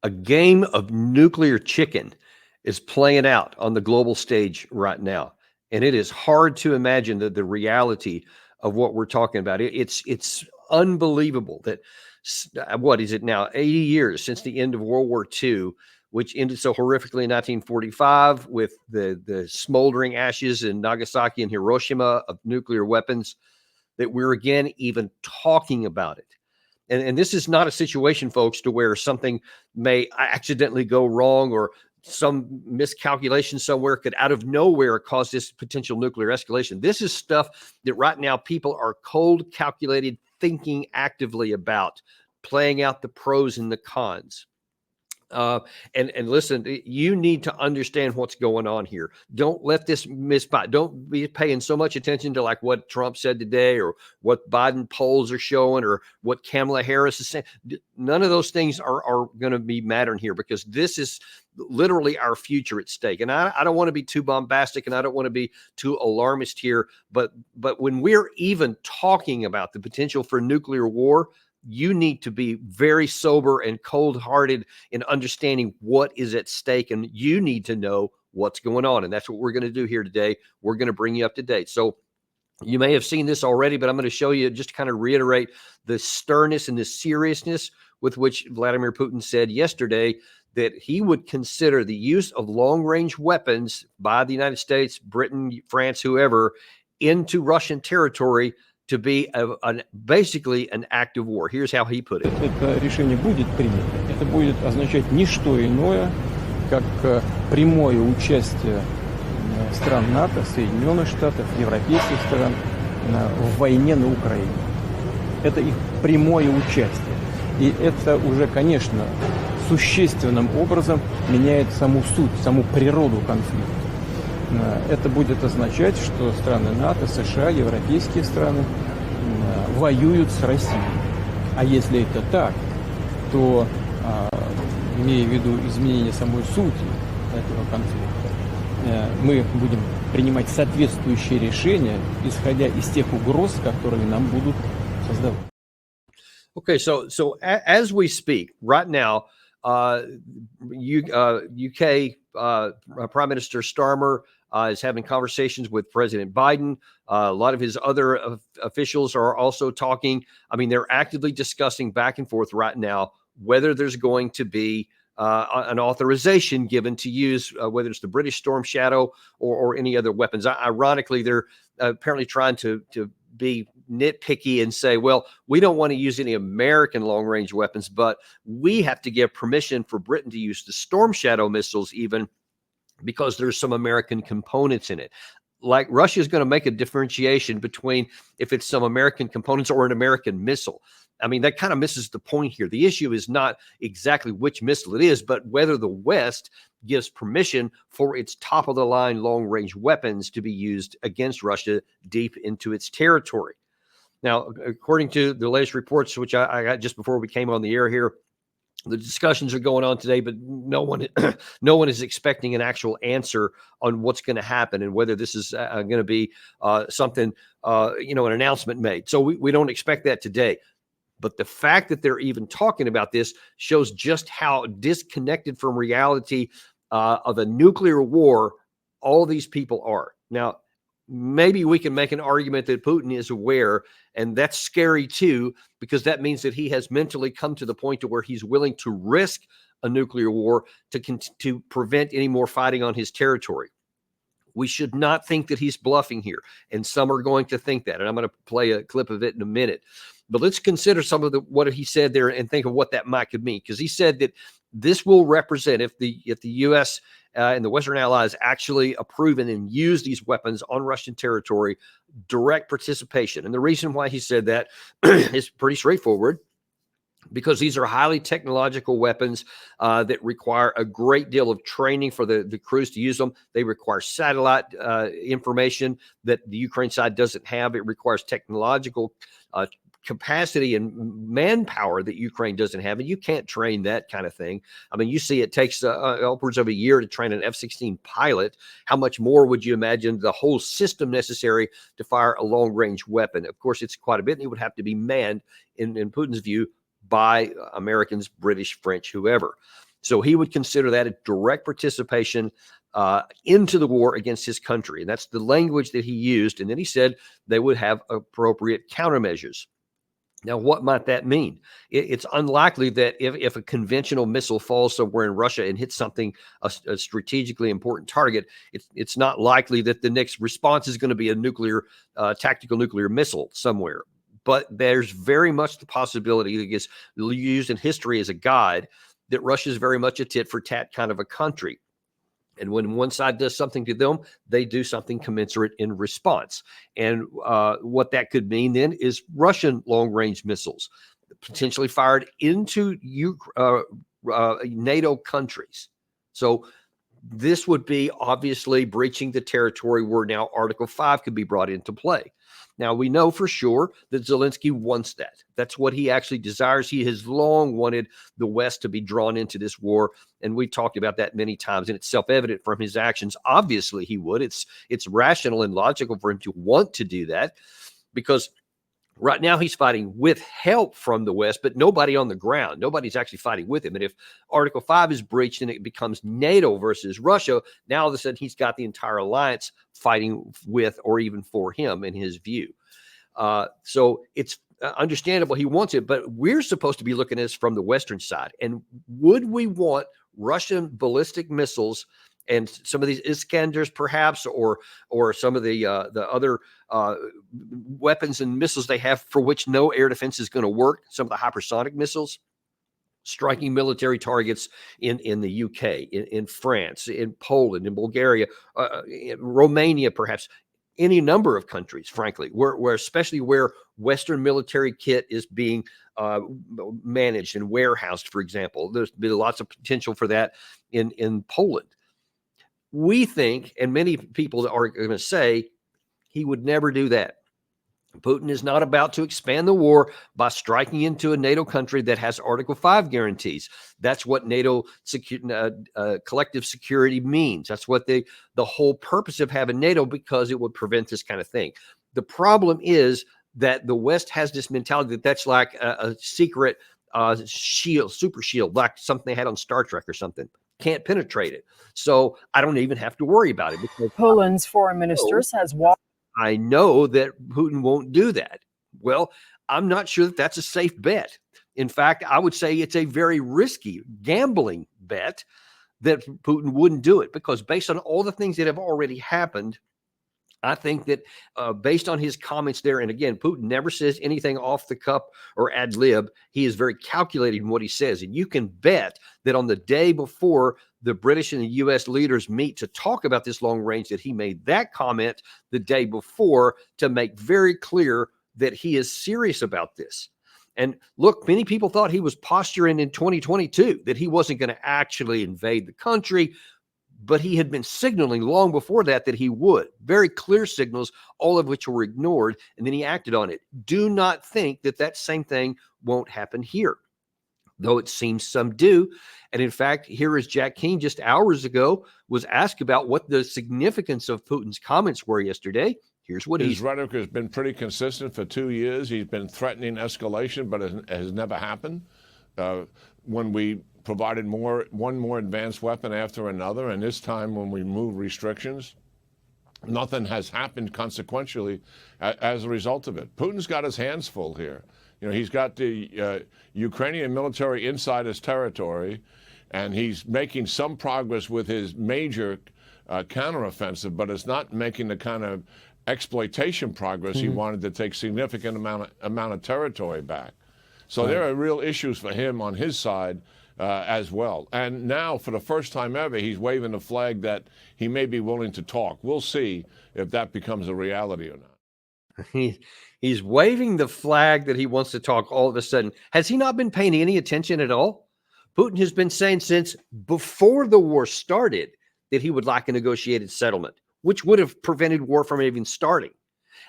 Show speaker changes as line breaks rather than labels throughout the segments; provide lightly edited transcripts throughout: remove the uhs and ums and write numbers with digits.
A game of nuclear chicken is playing out on the global stage right now. And it is hard to imagine the reality of what we're talking about. It's unbelievable that what is it now? 80 years since the end of World War II, which ended so horrifically in 1945 with the smoldering ashes in Nagasaki and Hiroshima of nuclear weapons, that we're again even talking about it. And this is not a situation, folks, to where something may accidentally go wrong or some miscalculation somewhere could out of nowhere cause this potential nuclear escalation. This is stuff that right now people are cold, calculated, thinking actively about, playing out the pros and the cons. And listen, you need to understand what's going on here. Don't let this miss by. Don't be paying so much attention to like what Trump said today or what Biden polls are showing or what Kamala Harris is saying. None of those things are going to be mattering here, because this is literally our future at stake. And I don't want to be too bombastic and I don't want to be too alarmist here. But when we're even talking about the potential for nuclear war, you need to be very sober and cold-hearted in understanding what is at stake, and you need to know what's going on. And that's what we're going to do here today. We're going to bring you up to date. So you may have seen this already, but I'm going to show you, just to kind of reiterate the sternness and the seriousness with which Vladimir Putin said yesterday that he would consider the use of long-range weapons by the United States, Britain, France, whoever, into Russian territory to be basically an act of war. Here's how he put it.
Это решение будет принято. Это будет означать не что иное, как прямое участие стран НАТО, Соединенных Штатов, европейских стран в войне на Украине. Это их прямое участие. И это уже, конечно, существенным образом меняет саму суть, саму природу конфликта. Это будет означать, что страны НАТО, США, европейские страны воюют с Россией. А если это так, то, имея в виду изменение самой сути этого конфликта, мы будем принимать соответствующие решения, исходя из тех угроз, которые нам будут создавать.
Okay, so as we speak right now, UK Prime Minister Starmer is having conversations with President Biden. A lot of his other officials are also talking. I mean, they're actively discussing back and forth right now whether there's going to be an authorization given to use, whether it's the British Storm Shadow or any other weapons. Ironically, they're apparently trying to be nitpicky and say, well, we don't want to use any American long-range weapons, but we have to give permission for Britain to use the Storm Shadow missiles even, because there's some American components in it. Like Russia is going to make a differentiation between if it's some American components or an American missile. I mean, that kind of misses the point here. The issue is not exactly which missile it is, but whether the West gives permission for its top-of-the-line long-range weapons to be used against Russia deep into its territory. Now, according to the latest reports, which I got just before we came on the air here, the discussions are going on today, but no one is expecting an actual answer on what's going to happen and whether this is going to be something, an announcement made. So we don't expect that today. But the fact that they're even talking about this shows just how disconnected from reality of a nuclear war all these people are. Now, maybe we can make an argument that Putin is aware, and that's scary too, because that means that he has mentally come to the point to where he's willing to risk a nuclear war to prevent any more fighting on his territory. We should not think that he's bluffing here, and some are going to think that, and I'm going to play a clip of it in a minute. But let's consider some of what he said there and think of what that might could mean, because he said that this will represent, if the U.S. And the Western allies actually approve and use these weapons on Russian territory, direct participation. And the reason why he said that is pretty straightforward, because these are highly technological weapons that require a great deal of training for the crews to use them. They require satellite information that the Ukraine side doesn't have. It requires technological capacity and manpower that Ukraine doesn't have, and you can't train that kind of thing. I mean, you see it takes upwards of a year to train an F-16 pilot. How much more would you imagine the whole system necessary to fire a long-range weapon? Of course, it's quite a bit, and it would have to be manned, in Putin's view, by Americans, British, French, whoever. So he would consider that a direct participation into the war against his country. And that's the language that he used. And then he said they would have appropriate countermeasures. Now, what might that mean? It's unlikely that if a conventional missile falls somewhere in Russia and hits something, a strategically important target, it's not likely that the next response is going to be a tactical nuclear missile somewhere. But there's very much the possibility that gets used in history as a guide that Russia is very much a tit for tat kind of a country. And when one side does something to them, they do something commensurate in response. And what that could mean then is Russian long-range missiles potentially fired into NATO countries. So this would be obviously breaching the territory where now Article 5 could be brought into play. Now, we know for sure that Zelensky wants that. That's what he actually desires. He has long wanted the West to be drawn into this war, and we talked about that many times, and it's self-evident from his actions. Obviously, he would. It's rational and logical for him to want to do that because right now he's fighting with help from the West, but nobody on the ground. Nobody's actually fighting with him. And if Article 5 is breached and it becomes NATO versus Russia, now all of a sudden he's got the entire alliance fighting with or even for him in his view. So it's understandable he wants it, but we're supposed to be looking at this from the Western side. And would we want Russian ballistic missiles and some of these Iskanders, perhaps, or some of the other weapons and missiles they have for which no air defense is going to work, some of the hypersonic missiles, striking military targets in the UK, in France, in Poland, in Bulgaria, in Romania, perhaps, any number of countries, frankly, where especially where Western military kit is being managed and warehoused, for example. There's been lots of potential for that in Poland. We think, and many people are going to say, he would never do that. Putin is not about to expand the war by striking into a NATO country that has Article 5 guarantees. That's what NATO collective security means. That's what the whole purpose of having NATO, because it would prevent this kind of thing. The problem is that the West has this mentality that that's like a secret shield, super shield, like something they had on Star Trek or something. Can't penetrate it. So I don't even have to worry about it. Because
Poland's foreign minister says
I know that Putin won't do that. Well, I'm not sure that that's a safe bet. In fact, I would say it's a very risky gambling bet that Putin wouldn't do it, because based on all the things that have already happened, I think that based on his comments there, and again, Putin never says anything off the cuff or ad lib. He is very calculated in what he says. And you can bet that on the day before the British and the U.S. leaders meet to talk about this long range, that he made that comment the day before to make very clear that he is serious about this. And look, many people thought he was posturing in 2022, that he wasn't going to actually invade the country. But he had been signaling long before that he would. Very clear signals, all of which were ignored, and then he acted on it. Do not think that that same thing won't happen here, though it seems some do. And in fact, here is Jack Keane just hours ago was asked about what the significance of Putin's comments were yesterday. Here's what
his rhetoric has been pretty consistent for 2 years. He's been threatening escalation, but it has never happened. When we provided one more advanced weapon after another, and this time when we moved restrictions, nothing has happened consequentially as a result of it. Putin's got his hands full here. You know, he's got the Ukrainian military inside his territory, and he's making some progress with his major counteroffensive, but it's not making the kind of exploitation progress he wanted to take significant amount of territory back. So there are real issues for him on his side as well. And now, for the first time ever, he's waving the flag that he may be willing to talk. We'll see if that becomes a reality or not.
He's waving the flag that he wants to talk all of a sudden. Has he not been paying any attention at all? Putin has been saying since before the war started that he would like a negotiated settlement, which would have prevented war from even starting.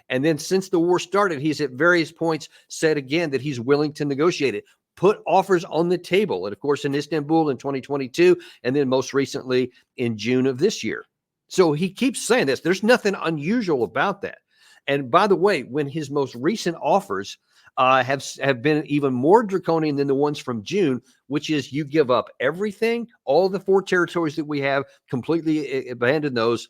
And then since the war started, he's at various points said again that he's willing to negotiate it, put offers on the table. And of course, in Istanbul in 2022, and then most recently in June of this year. So he keeps saying this. There's nothing unusual about that. And by the way, when his most recent offers, have been even more draconian than the ones from June, which is you give up everything, all the 4 territories that we have, completely abandon those.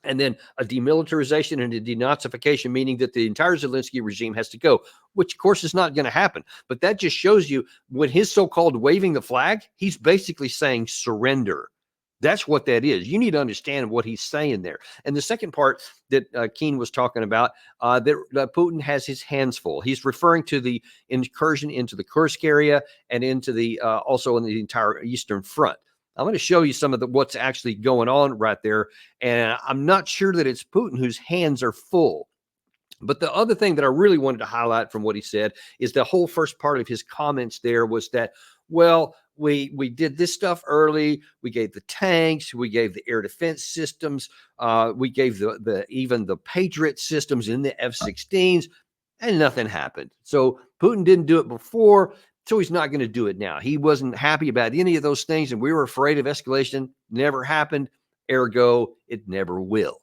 And then a demilitarization and a denazification, meaning that the entire Zelensky regime has to go, which of course is not going to happen. But that just shows you when his so-called waving the flag, he's basically saying surrender. That's what that is. You need to understand what he's saying there. And the second part that Keene was talking about, that Putin has his hands full. He's referring to the incursion into the Kursk area and into the also in the entire Eastern Front. I'm going to show you some of what's actually going on right there. And I'm not sure that it's Putin whose hands are full. But the other thing that I really wanted to highlight from what he said is the whole first part of his comments there was that, well, we did this stuff early. We gave the tanks, we gave the air defense systems, we gave even the Patriot systems in the F-16s, and nothing happened. So Putin didn't do it before. So he's not going to do it now. He wasn't happy about any of those things, and we were afraid of escalation. Never happened. Ergo, it never will.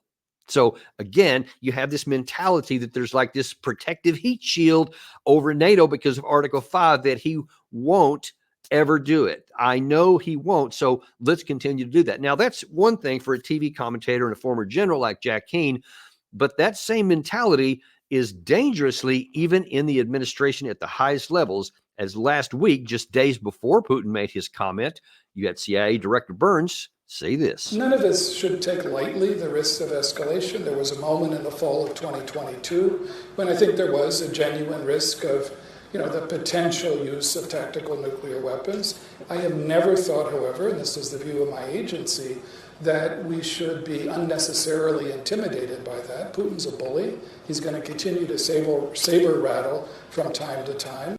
So again, you have this mentality that there's like this protective heat shield over NATO because of Article 5 that he won't ever do it. I know he won't. So let's continue to do that. Now, that's one thing for a TV commentator and a former general like Jack Keane, but that same mentality is dangerously even in the administration at the highest levels. As last week, just days before Putin made his comment, you had CIA Director Burns say this.
None of us should take lightly the risks of escalation. There was a moment in the fall of 2022 when I think there was a genuine risk of, the potential use of tactical nuclear weapons. I have never thought, however, and this is the view of my agency, that we should be unnecessarily intimidated by that. Putin's a bully. He's going to continue to saber rattle from time to time.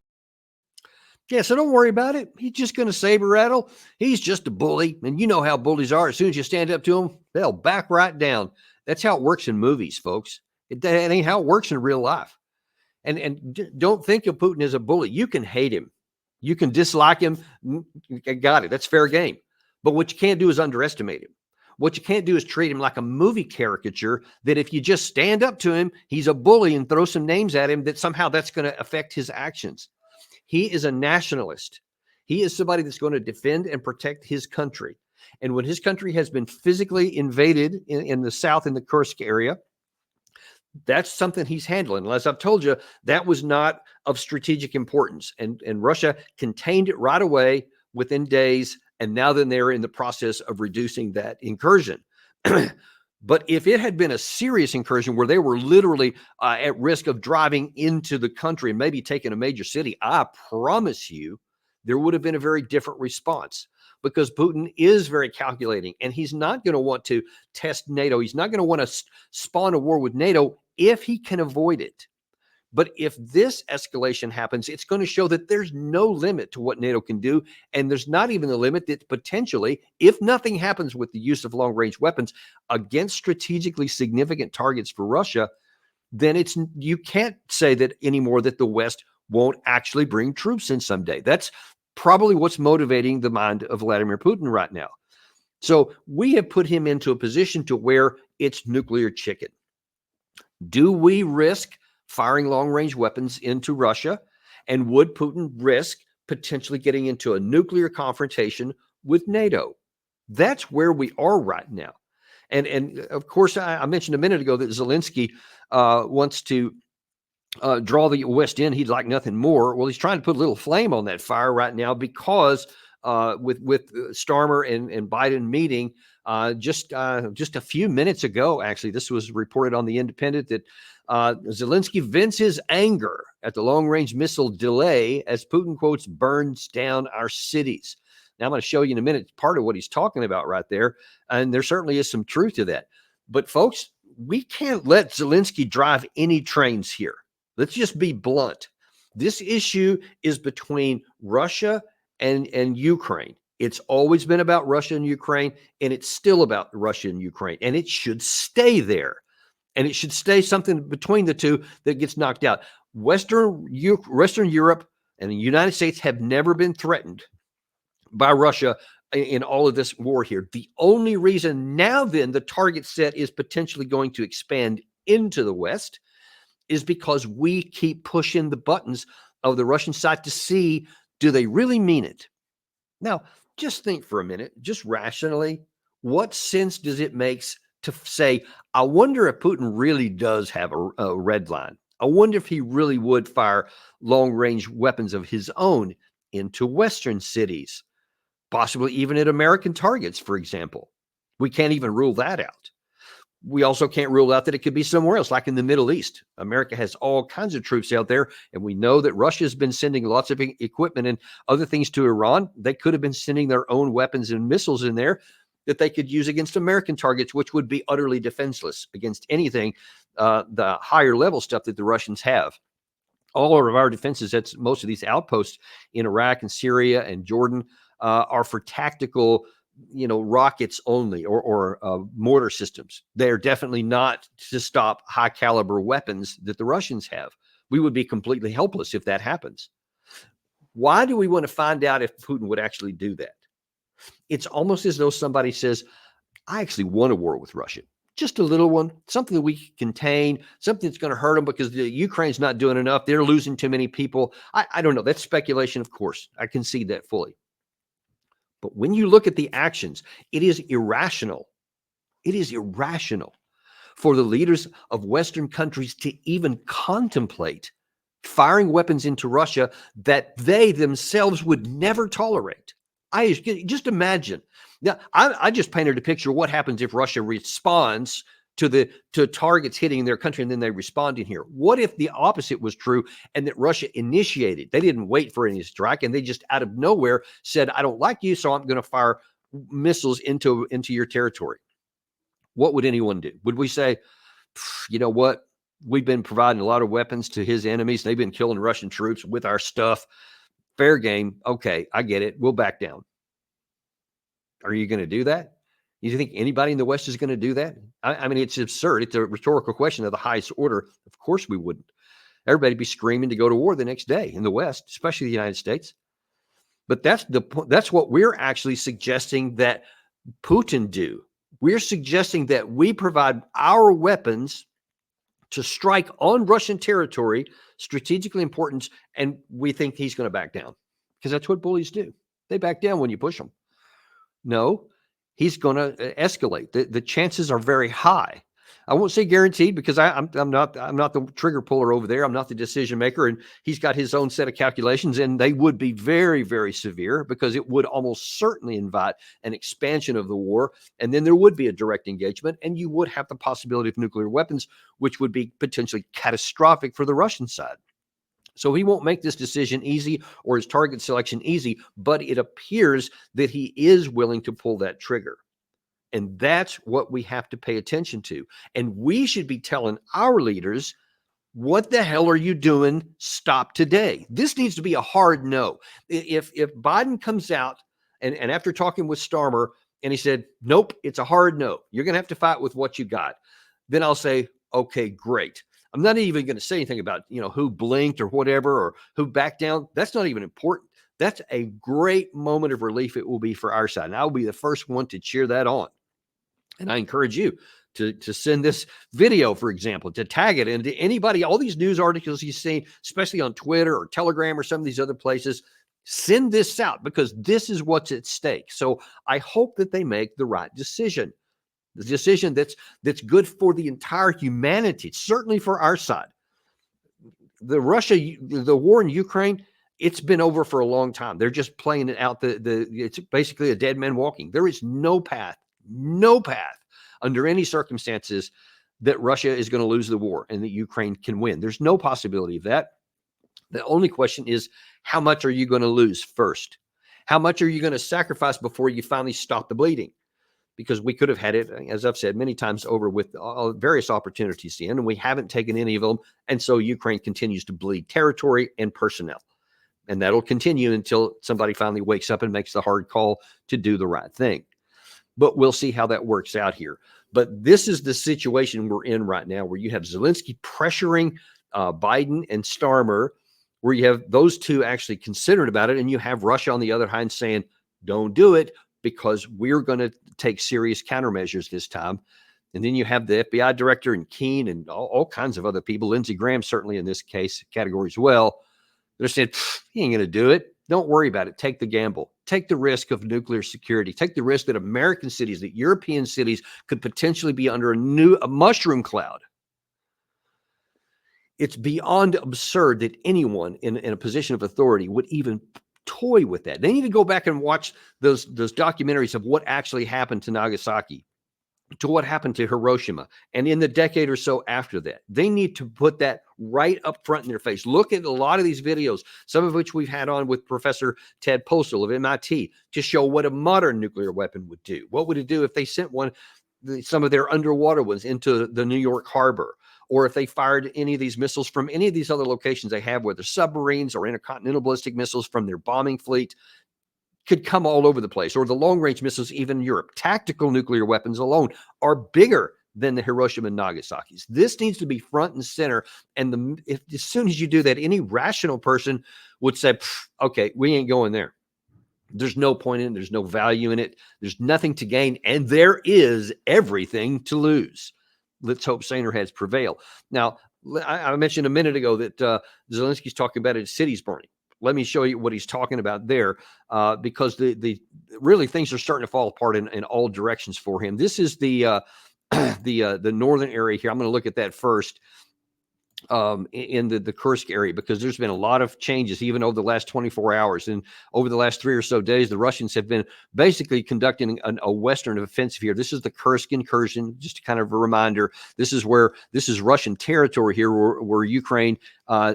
Yeah, so don't worry about it. He's just going to saber rattle. He's just a bully. And you know how bullies are. As soon as you stand up to them, they'll back right down. That's how it works in movies, folks. It ain't how it works in real life. And don't think of Putin as a bully. You can hate him. You can dislike him. Got it. That's fair game. But what you can't do is underestimate him. What you can't do is treat him like a movie caricature that if you just stand up to him, he's a bully and throw some names at him, that somehow that's going to affect his actions. He is a nationalist. He is somebody that's going to defend and protect his country. And when his country has been physically invaded in the south, in the Kursk area, that's something he's handling. And as I've told you, that was not of strategic importance. And Russia contained it right away within days. And now then they're in the process of reducing that incursion. But if it had been a serious incursion where they were literally at risk of driving into the country and maybe taking a major city, I promise you there would have been a very different response, because Putin is very calculating and he's not going to want to test NATO. He's not going to want to spawn a war with NATO if he can avoid it. But if this escalation happens, it's going to show that there's no limit to what NATO can do. And there's not even a limit that potentially, if nothing happens with the use of long-range weapons against strategically significant targets for Russia, then you can't say that anymore that the West won't actually bring troops in someday. That's probably what's motivating the mind of Vladimir Putin right now. So we have put him into a position to where it's nuclear chicken. Do we risk firing long-range weapons into Russia? And would Putin risk potentially getting into a nuclear confrontation with NATO? That's where we are right now. And of course, I mentioned a minute ago that Zelensky wants to draw the West in. He'd like nothing more. Well, he's trying to put a little flame on that fire right now because with Starmer and Biden meeting just a few minutes ago, actually, this was reported on The Independent that Zelensky vents his anger at the long-range missile delay as Putin, quotes, burns down our cities. Now, I'm going to show you in a minute part of what he's talking about right there, and there certainly is some truth to that. But, folks, we can't let Zelensky drive any trains here. Let's just be blunt. This issue is between Russia and Ukraine. It's always been about Russia and Ukraine, and it's still about Russia and Ukraine, and it should stay there. And it should stay something between the two that gets knocked out. Western Europe and the United States have never been threatened by Russia in all of this war here. The only reason now then the target set is potentially going to expand into the West is because we keep pushing the buttons of the Russian side to see, do they really mean it? Now, just think for a minute, just rationally, what sense does it make to say, I wonder if Putin really does have a red line? I wonder if he really would fire long-range weapons of his own into Western cities, possibly even at American targets, for example. We can't even rule that out. We also can't rule out that it could be somewhere else, like in the Middle East. America has all kinds of troops out there, and we know that Russia has been sending lots of equipment and other things to Iran. They could have been sending their own weapons and missiles in there that they could use against American targets, which would be utterly defenseless against anything, the higher level stuff that the Russians have. All of our defenses, that's most of these outposts in Iraq and Syria and Jordan, are for tactical, rockets only, or mortar systems. They are definitely not to stop high caliber weapons that the Russians have. We would be completely helpless if that happens. Why do we want to find out if Putin would actually do that? It's almost as though somebody says, I actually want a war with Russia. Just a little one, something that we can contain, something that's going to hurt them because the Ukraine's not doing enough. They're losing too many people. I don't know. That's speculation, of course. I concede that fully. But when you look at the actions, it is irrational. It is irrational for the leaders of Western countries to even contemplate firing weapons into Russia that they themselves would never tolerate. I just imagine. Now, I just painted a picture of what happens if Russia responds to targets hitting their country and then they respond in here. What if the opposite was true and that Russia initiated? They didn't wait for any strike and they just out of nowhere said, I don't like you, so I'm going to fire missiles into your territory. What would anyone do? Would we say, you know what? We've been providing a lot of weapons to his enemies. They've been killing Russian troops with our stuff. Fair game. Okay, I get it. We'll back down. Are you going to do that? You think anybody in the West is going to do that? I mean, it's absurd. It's a rhetorical question of the highest order. Of course we wouldn't. Everybody'd be screaming to go to war the next day in the West, especially the United States. But that's what we're actually suggesting that Putin do. We're suggesting that we provide our weapons to strike on Russian territory, strategically important, and we think he's going to back down because that's what bullies do. They back down when you push them. No, he's going to escalate. The chances are very high. I won't say guaranteed because I'm not the trigger puller over there. I'm not the decision maker, and he's got his own set of calculations, and they would be very, very severe because it would almost certainly invite an expansion of the war, and then there would be a direct engagement, and you would have the possibility of nuclear weapons, which would be potentially catastrophic for the Russian side. So he won't make this decision easy or his target selection easy, but it appears that he is willing to pull that trigger. And that's what we have to pay attention to. And we should be telling our leaders, what the hell are you doing? Stop today. This needs to be a hard no. If Biden comes out and after talking with Starmer and he said, nope, it's a hard no. You're going to have to fight with what you got. Then I'll say, okay, great. I'm not even going to say anything about, who blinked or whatever, or who backed down. That's not even important. That's a great moment of relief it will be for our side. And I'll be the first one to cheer that on. And I encourage you to send this video, for example, to tag it into anybody, all these news articles you see, especially on Twitter or Telegram or some of these other places. Send this out because this is what's at stake. So I hope that they make the right decision. The decision that's good for the entire humanity, certainly for our side. The war in Ukraine, it's been over for a long time. They're just playing it out. It's basically a dead man walking. There is no path under any circumstances that Russia is going to lose the war and that Ukraine can win. There's no possibility of that. The only question is, how much are you going to lose first? How much are you going to sacrifice before you finally stop the bleeding? Because we could have had it, as I've said many times over, with various opportunities to end, and we haven't taken any of them. And so Ukraine continues to bleed territory and personnel. And that'll continue until somebody finally wakes up and makes the hard call to do the right thing. But we'll see how that works out here. But this is the situation we're in right now, where you have Zelensky pressuring Biden and Starmer, where you have those two actually considering about it, and you have Russia on the other hand saying, don't do it, because we're going to take serious countermeasures this time. And then you have the FBI director and Keene and all kinds of other people. Lindsey Graham, certainly in this case category as well. They're saying, he ain't going to do it. Don't worry about it. Take the gamble. Take the risk of nuclear security. Take the risk that American cities, that European cities could potentially be under a mushroom cloud. It's beyond absurd that anyone in a position of authority would even toy with that. They need to go back and watch those documentaries of what actually happened to Nagasaki, to what happened to Hiroshima, and in the decade or so after that. They need to put that right up front in their face. Look at a lot of these videos, some of which we've had on with Professor Ted Postel of MIT, to show what a modern nuclear weapon would do. What would it do if they sent some of their underwater ones into the New York harbor, or if they fired any of these missiles from any of these other locations they have, whether submarines or intercontinental ballistic missiles from their bombing fleet, could come all over the place, or the long-range missiles, even in Europe. Tactical nuclear weapons alone are bigger than the Hiroshima and Nagasaki's. This needs to be front and center. And as soon as you do that, any rational person would say, okay, we ain't going there. There's no point in it. There's no value in it. There's nothing to gain. And there is everything to lose. Let's hope saner heads prevail. Now, I mentioned a minute ago that Zelensky's talking about his cities burning. Let me show you what he's talking about there, because the really things are starting to fall apart in all directions for him. This is the northern area here. I'm going to look at that first. In the Kursk area, because there's been a lot of changes even over the last 24 hours. And over the last 3 or so days, the Russians have been basically conducting a Western offensive here. This is the Kursk incursion, just kind of a reminder. This is Russian territory here where Ukraine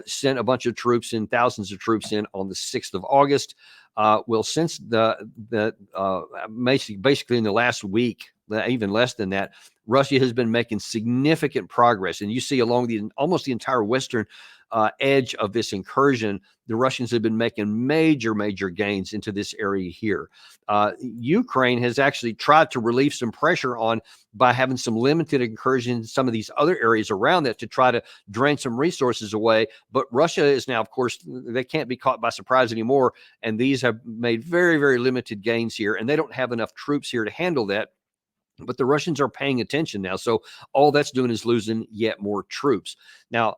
sent a bunch of troops in, thousands of troops in on the 6th of August. Well, since basically in the last week, even less than that, Russia has been making significant progress. And you see along almost the entire western edge of this incursion, the Russians have been making major gains into this area here. Ukraine has actually tried to relieve some pressure by having some limited incursions in some of these other areas around that to try to drain some resources away. But Russia is now, of course, they can't be caught by surprise anymore. And these have made very limited gains here. And they don't have enough troops here to handle that. But the Russians are paying attention now. So all that's doing is losing yet more troops. Now,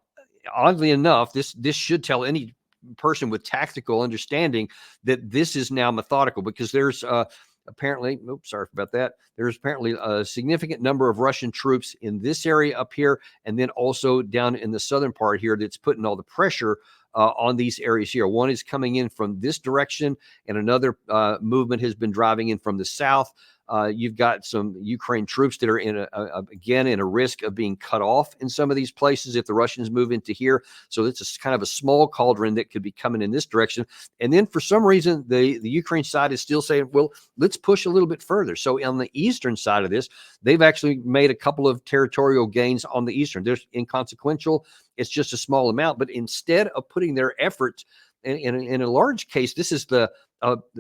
oddly enough, this should tell any person with tactical understanding that this is now methodical, because there's apparently, sorry about that. There's apparently a significant number of Russian troops in this area up here, and then also down in the southern part here that's putting all the pressure on these areas here. One is coming in from this direction, and another movement has been driving in from the south. You've got some Ukraine troops that are again in a risk of being cut off in some of these places if the Russians move into here. So it's kind of a small cauldron that could be coming in this direction. And then for some reason, the Ukraine side is still saying, well, let's push a little bit further. So on the eastern side of this, they've actually made a couple of territorial gains on the eastern. They're inconsequential. It's just a small amount. But instead of putting their efforts in a large case, this is the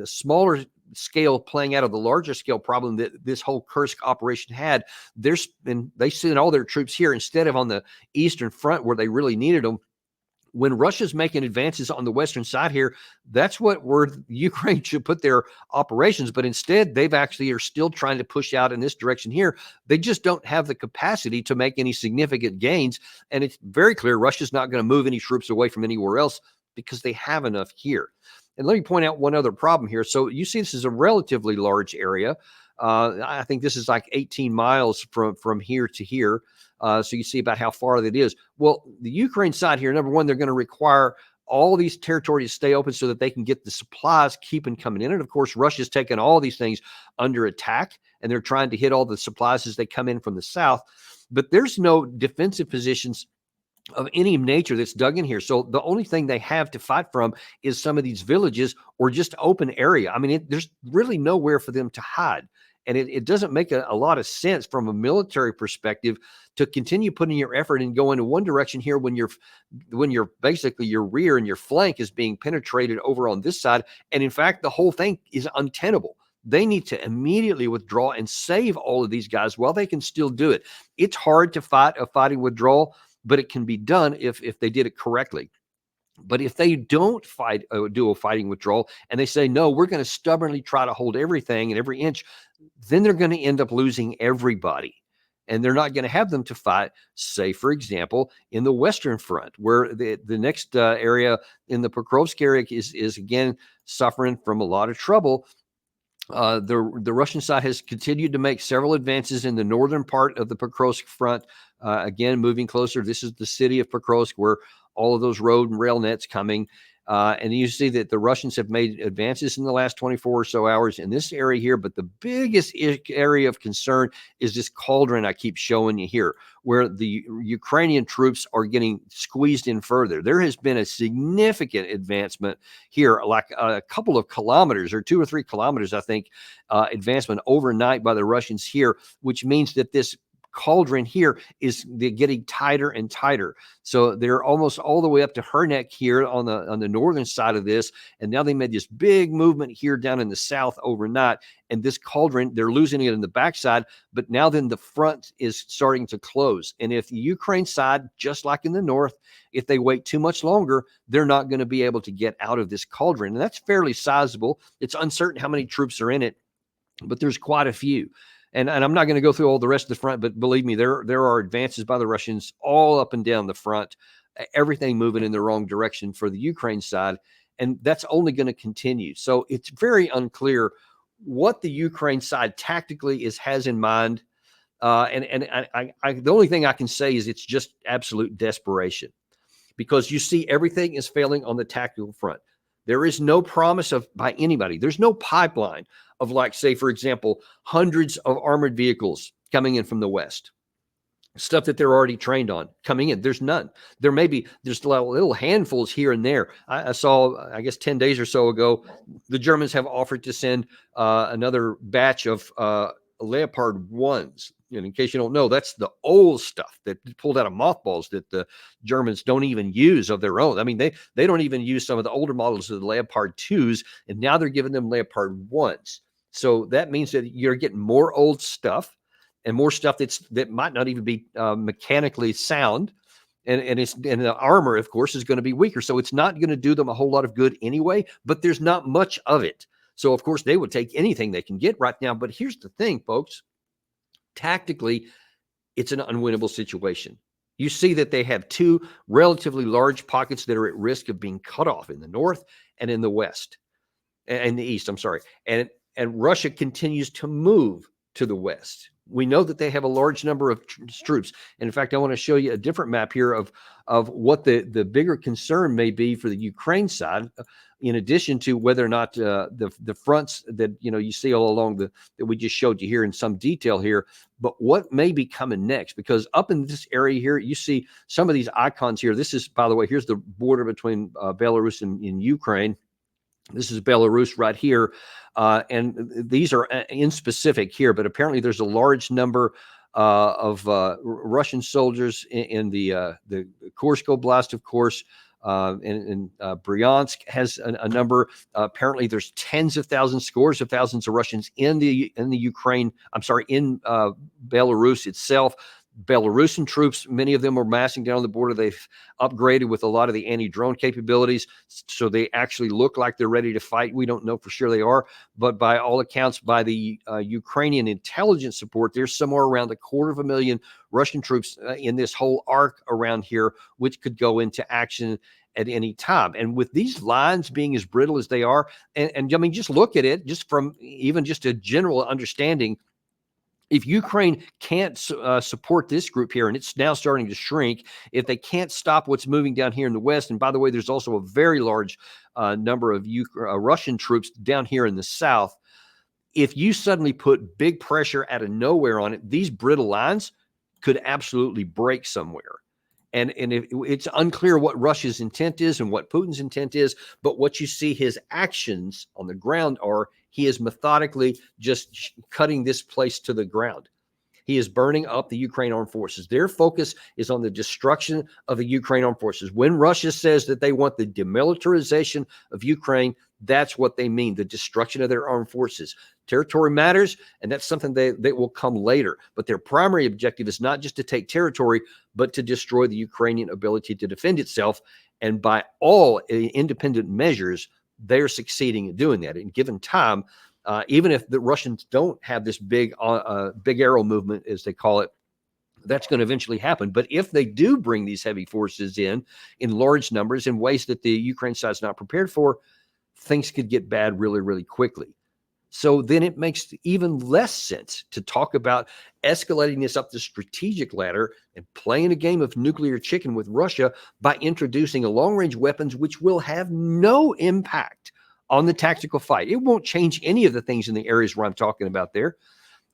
smaller scale playing out of the larger scale problem that this whole Kursk operation had. They sent all their troops here instead of on the eastern front where they really needed them. When Russia's making advances on the western side here, that's where Ukraine should put their operations. But instead, they've actually are still trying to push out in this direction here. They just don't have the capacity to make any significant gains. And it's very clear Russia's not going to move any troops away from anywhere else because they have enough here. And let me point out one other problem here. So you see this is a relatively large area. I think this is like 18 miles from here to here. So you see about how far that is. Well, the Ukraine side here, number one, they're going to require all these territories to stay open so that they can get the supplies keeping coming in. And of course, Russia's taken all these things under attack, and they're trying to hit all the supplies as they come in from the south. But there's no defensive positions of any nature that's dug in here. So the only thing they have to fight from is some of these villages or just open area. I mean, there's really nowhere for them to hide. And it doesn't make a lot of sense from a military perspective to continue putting your effort and go into one direction here when you're basically your rear and your flank is being penetrated over on this side. And in fact, the whole thing is untenable. They need to immediately withdraw and save all of these guys while they can still do it. It's hard to fight a fighting withdrawal, but it can be done if they did it correctly. But if they don't do a fighting withdrawal and they say, no, we're going to stubbornly try to hold everything and every inch, then they're going to end up losing everybody. And they're not going to have them to fight, say, for example, in the Western Front, where the next area in the Pokrovsk area is again suffering from a lot of trouble. The Russian side has continued to make several advances in the northern part of the Pokrovsk front, again, moving closer. This is the city of Pokrovsk, where all of those road and rail nets coming. And you see that the Russians have made advances in the last 24 or so hours in this area here. But the biggest area of concern is this cauldron I keep showing you here, where the Ukrainian troops are getting squeezed in further. There has been a significant advancement here, like a couple of kilometers or 2 or 3 kilometers, I think, advancement overnight by the Russians here, which means that this cauldron here is getting tighter and tighter. So they're almost all the way up to her neck here on the northern side of this. And now they made this big movement here down in the south overnight. And this cauldron, they're losing it in the backside, but now then the front is starting to close. And if the Ukraine side, just like in the north, if they wait too much longer, they're not going to be able to get out of this cauldron. And that's fairly sizable. It's uncertain how many troops are in it, but there's quite a few. And I'm not going to go through all the rest of the front, but believe me, there are advances by the Russians all up and down the front, everything moving in the wrong direction for the Ukraine side. And that's only going to continue. So it's very unclear what the Ukraine side tactically has in mind. The only thing I can say is it's just absolute desperation, because you see everything is failing on the tactical front. There is no promise by anybody. There's no pipeline of, like, say, for example, hundreds of armored vehicles coming in from the West, stuff that they're already trained on coming in. There's none. There's little handfuls here and there. I saw, I guess 10 days or so ago, the Germans have offered to send another batch of Leopard 1s. And in case you don't know, that's the old stuff that pulled out of mothballs that the Germans don't even use of their own. I mean, they don't even use some of the older models of the Leopard 2s, and now they're giving them Leopard 1s. So that means that you're getting more old stuff and more stuff that might not even be mechanically sound. And the armor, of course, is going to be weaker. So it's not going to do them a whole lot of good anyway, but there's not much of it. So, of course, they would take anything they can get right now. But here's the thing, folks. Tactically, it's an unwinnable situation. You see that they have 2 relatively large pockets that are at risk of being cut off in the north and in the west, and the east, I'm sorry. And Russia continues to move to the west. We know that they have a large number of troops. And in fact, I want to show you a different map here of what the bigger concern may be for the Ukraine side, in addition to whether or not the fronts that you see all along that we just showed you here in some detail here, but what may be coming next. Because up in this area here, you see some of these icons here. This is, by the way, here's the border between Belarus and Ukraine. This is Belarus right here. And these are in specific here, but apparently there's a large number of Russian soldiers in the Kursk Oblast, of course, and Bryansk has a number. Apparently there's tens of thousands, scores of thousands of Russians in the Ukraine, I'm sorry, in Belarus itself. Belarusian troops, many of them are massing down the border. They've upgraded with a lot of the anti-drone capabilities, so they actually look like they're ready to fight. We don't know for sure they are, but by all accounts, by the Ukrainian intelligence support, there's somewhere around 250,000 Russian troops in this whole arc around here, which could go into action at any time. And with these lines being as brittle as they are, and I mean, just look at it, just from even just a general understanding. If Ukraine can't support this group here, and it's now starting to shrink, if they can't stop what's moving down here in the west, and by the way, there's also a very large number of Russian troops down here in the south, if you suddenly put big pressure out of nowhere on it, these brittle lines could absolutely break somewhere. And it's unclear what Russia's intent is and what Putin's intent is, but what you see his actions on the ground are, he is methodically just cutting this place to the ground. He is burning up the Ukraine armed forces. Their focus is on the destruction of the Ukraine armed forces. When Russia says that they want the demilitarization of Ukraine, that's what they mean, the destruction of their armed forces. Territory matters, and that's something that will come later. But their primary objective is not just to take territory, but to destroy the Ukrainian ability to defend itself. And by all independent measures, they're succeeding in doing that. In given time, even if the Russians don't have this big arrow movement, as they call it, That's going to eventually happen. But if they do bring these heavy forces in large numbers in ways that the Ukraine side is not prepared for, things could get bad really, really quickly. So then it makes even less sense to talk about escalating this up the strategic ladder and playing a game of nuclear chicken with Russia by introducing a long-range weapons which will have no impact on the tactical fight. It won't change any of the things in the areas where I'm talking about there.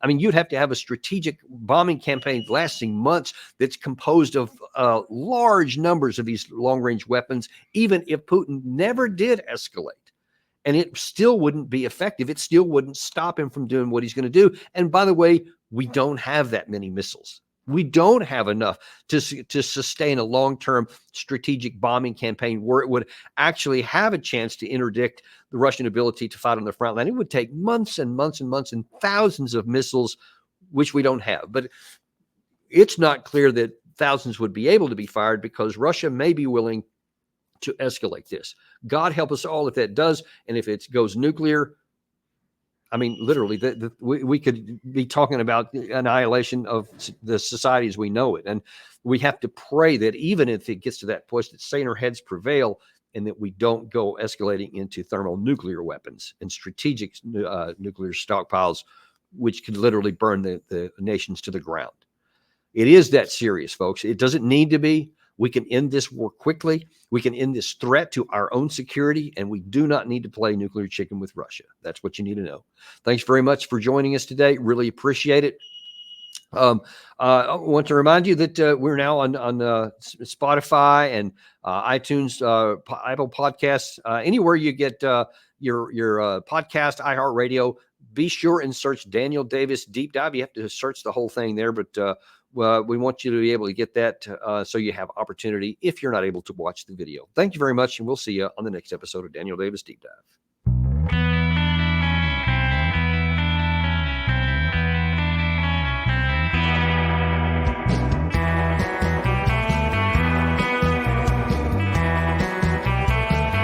I mean, you'd have to have a strategic bombing campaign lasting months that's composed of large numbers of these long-range weapons, even if Putin never did escalate. And it still wouldn't be effective. It still wouldn't stop him from doing what he's going to do. And by the way, we don't have that many missiles. We don't have enough to sustain a long-term strategic bombing campaign where it would actually have a chance to interdict the Russian ability to fight on the front line. It would take months and months and months and thousands of missiles, which we don't have. But it's not clear that thousands would be able to be fired because Russia may be willing to escalate this. God help us all if that does. And if it goes nuclear, I mean, literally, we could be talking about annihilation of the society as we know it. And we have to pray that even if it gets to that point, that saner heads prevail and that we don't go escalating into thermonuclear weapons and strategic nuclear stockpiles, which could literally burn the nations to the ground. It is that serious, folks. It doesn't need to be. We can end this war quickly. We can end this threat to our own security, and we do not need to play nuclear chicken with Russia. That's what you need to know. Thanks very much for joining us today. Really appreciate it. I want to remind you that we're now on Spotify and iTunes, Apple Podcasts, anywhere you get your podcast, iHeartRadio. Be sure and search Daniel Davis Deep Dive. You have to search the whole thing there, but we want you to be able to get that so you have opportunity if you're not able to watch the video. Thank you very much, and we'll see you on the next episode of Daniel Davis Deep Dive.